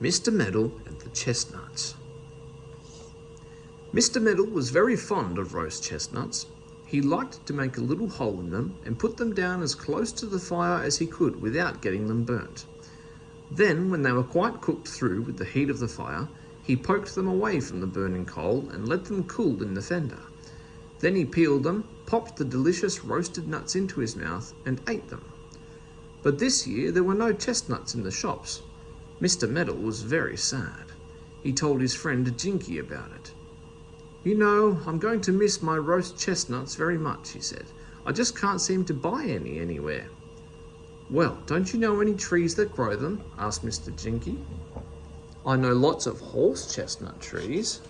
Mr. Meddle and the Chestnuts. Mr. Meddle was very fond of roast chestnuts. He liked to make a little hole in them and put them down as close to the fire as he could without getting them burnt. Then, when they were quite cooked through with the heat of the fire, he poked them away from the burning coal and let them cool in the fender. Then he peeled them, popped the delicious roasted nuts into his mouth and ate them. But this year there were no chestnuts in the shops. Mr. Meddle was very sad. He told his friend Jinky about it. "You know, I'm going to miss my roast chestnuts very much," he said. "I just can't seem to buy any anywhere." "Well, don't you know any trees that grow them?" asked Mr. Jinky. "I know lots of horse chestnut trees,"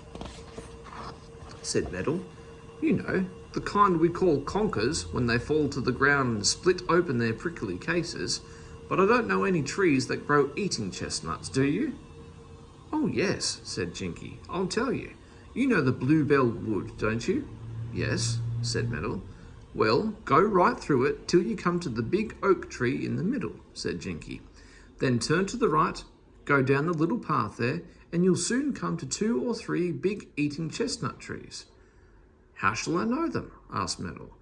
said Meddle. "You know, the kind we call conkers when they fall to the ground and split open their prickly cases, but I don't know any trees that grow eating chestnuts, do you?" "Oh yes," said Jinky, "I'll tell you. You know the bluebell wood, don't you?" "Yes," said Meddle. "Well, go right through it till you come to the big oak tree in the middle," said Jinky. "Then turn to the right, go down the little path there, and you'll soon come to 2 or 3 big eating chestnut trees." "How shall I know them?" asked Meddle.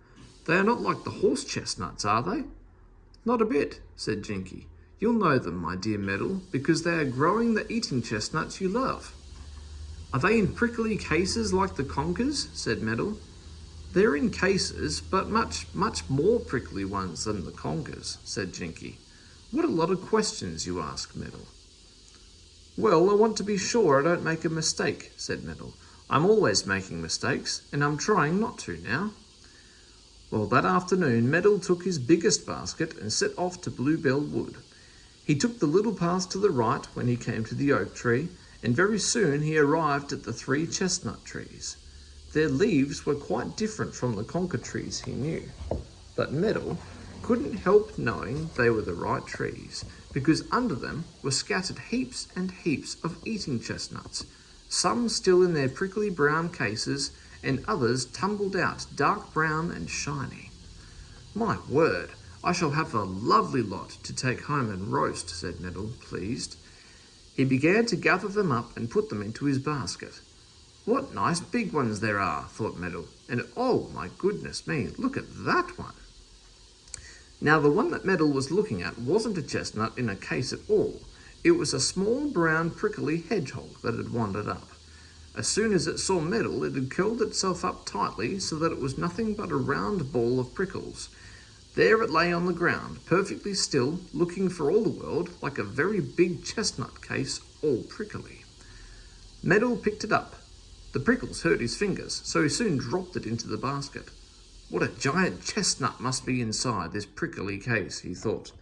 "They are not like the horse chestnuts, are they?" "Not a bit," said Jinky. "You'll know them, my dear Meddle, because they are growing the eating chestnuts you love." "Are they in prickly cases like the conkers?" said Meddle. "They're in cases, but much more prickly ones than the conkers," said Jinky. "What a lot of questions you ask, Meddle." "Well, I want to be sure I don't make a mistake," said Meddle. "I'm always making mistakes, and I'm trying not to now." Well, that afternoon Meddle took his biggest basket and set off to Bluebell Wood. He took the little path to the right when he came to the oak tree, and very soon he arrived at the 3 chestnut trees. Their leaves were quite different from the conker trees he knew, but Meddle couldn't help knowing they were the right trees, because under them were scattered heaps and heaps of eating chestnuts, some still in their prickly brown cases, and others tumbled out dark brown and shiny. "My word, I shall have a lovely lot to take home and roast," said Meddle, pleased. He began to gather them up and put them into his basket. "What nice big ones there are," thought Meddle, "and oh my goodness me, look at that one." Now the one that Meddle was looking at wasn't a chestnut in a case at all. It was a small brown prickly hedgehog that had wandered up. As soon as it saw Meddle, it had curled itself up tightly so that it was nothing but a round ball of prickles. There it lay on the ground, perfectly still, looking for all the world like a very big chestnut case, all prickly. Meddle picked it up. The prickles hurt his fingers, so he soon dropped it into the basket. "What a giant chestnut must be inside this prickly case," he thought.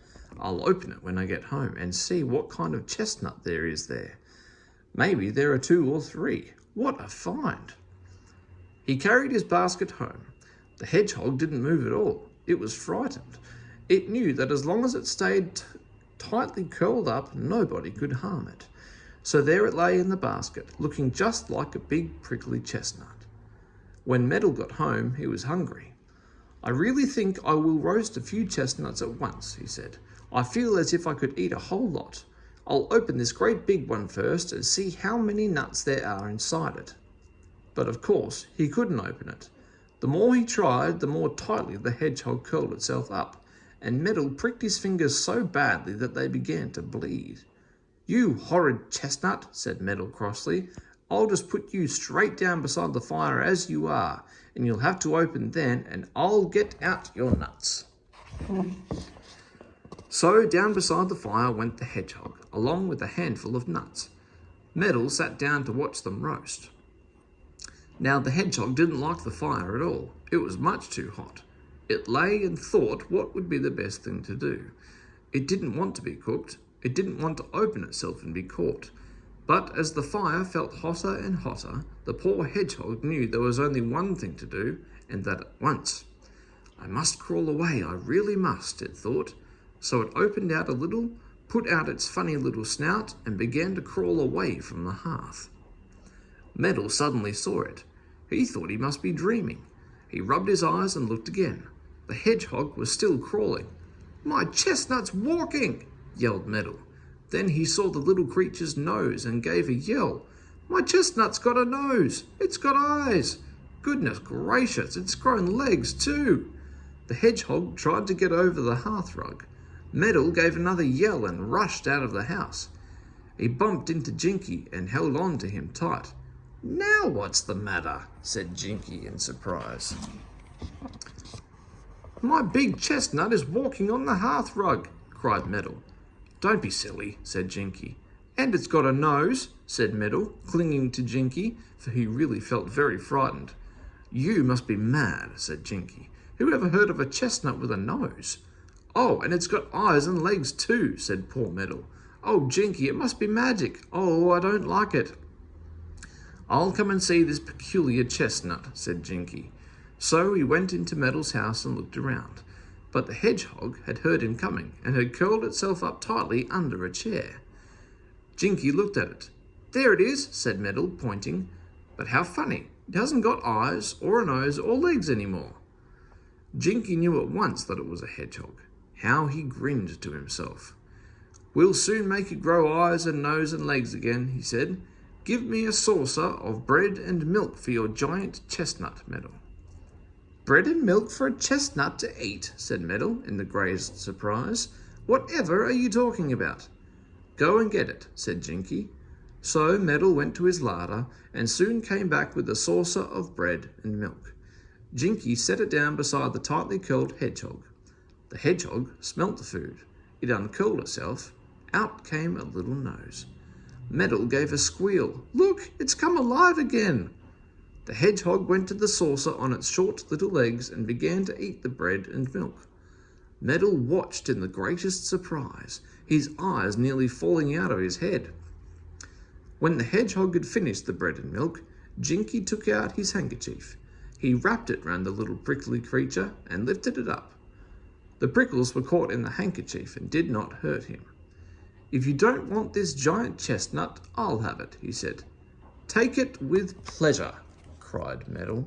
"I'll open it when I get home and see what kind of chestnut there is there. Maybe there are 2 or 3. What a find!" He carried his basket home. The hedgehog didn't move at all. It was frightened. It knew that as long as it stayed tightly curled up, nobody could harm it. So there it lay in the basket, looking just like a big prickly chestnut. When Meddle got home, he was hungry. "I really think I will roast a few chestnuts at once," he said. "I feel as if I could eat a whole lot. I'll open this great big one first and see how many nuts there are inside it." But of course, he couldn't open it. The more he tried, the more tightly the hedgehog curled itself up, and Meddle pricked his fingers so badly that they began to bleed. "You horrid chestnut," said Meddle crossly. "I'll just put you straight down beside the fire as you are, and you'll have to open then, and I'll get out your nuts." So down beside the fire went the hedgehog, along with a handful of nuts. Meddle sat down to watch them roast. Now the hedgehog didn't like the fire at all. It was much too hot. It lay and thought what would be the best thing to do. It didn't want to be cooked. It didn't want to open itself and be caught. But as the fire felt hotter and hotter, the poor hedgehog knew there was only one thing to do, and that at once. "I must crawl away, I really must," it thought. So it opened out a little, put out its funny little snout, and began to crawl away from the hearth. Meddle suddenly saw it. He thought he must be dreaming. He rubbed his eyes and looked again. The hedgehog was still crawling. "My chestnut's walking!" yelled Meddle. Then he saw the little creature's nose and gave a yell. "My chestnut's got a nose! It's got eyes! Goodness gracious, it's grown legs too!" The hedgehog tried to get over the hearthrug. Meddle gave another yell and rushed out of the house. He bumped into Jinky and held on to him tight. "Now what's the matter?" said Jinky in surprise. "My big chestnut is walking on the hearthrug," cried Meddle. "Don't be silly," said Jinky. "And it's got a nose," said Meddle, clinging to Jinky, for he really felt very frightened. "You must be mad," said Jinky. "Who ever heard of a chestnut with a nose?" "Oh, and it's got eyes and legs too," said poor Meddle. "Oh, Jinky, it must be magic. Oh, I don't like it." "I'll come and see this peculiar chestnut," said Jinky. So he went into Meddle's house and looked around. But the hedgehog had heard him coming and had curled itself up tightly under a chair. Jinky looked at it. "There it is," said Meddle, pointing. "But how funny, it hasn't got eyes or a nose or legs anymore." Jinky knew at once that it was a hedgehog. How he grinned to himself. "We'll soon make it grow eyes and nose and legs again," he said. "Give me a saucer of bread and milk for your giant chestnut, Meddle." "Bread and milk for a chestnut to eat?" said Meddle in the greatest surprise. "Whatever are you talking about?" "Go and get it," said Jinky. So Meddle went to his larder and soon came back with a saucer of bread and milk. Jinky set it down beside the tightly curled hedgehog. The hedgehog smelt the food. It uncurled itself. Out came a little nose. Meddle gave a squeal. "Look, it's come alive again!" The hedgehog went to the saucer on its short little legs and began to eat the bread and milk. Meddle watched in the greatest surprise, his eyes nearly falling out of his head. When the hedgehog had finished the bread and milk, Jinky took out his handkerchief. He wrapped it round the little prickly creature and lifted it up. The prickles were caught in the handkerchief and did not hurt him. "If you don't want this giant chestnut, I'll have it," he said. "Take it with pleasure," cried Meddle.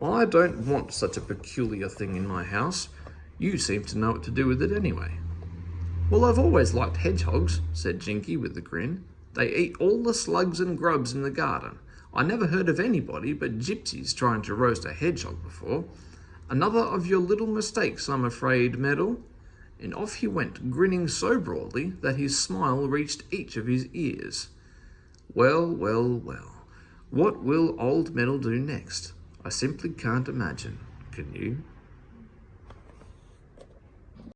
"I don't want such a peculiar thing in my house. You seem to know what to do with it anyway." "Well, I've always liked hedgehogs," said Jinky with a grin. "They eat all the slugs and grubs in the garden. I never heard of anybody but gypsies trying to roast a hedgehog before. Another of your little mistakes, I'm afraid, Meddle." And off he went, grinning so broadly that his smile reached each of his ears. Well, well, well. What will old Meddle do next? I simply can't imagine. Can you?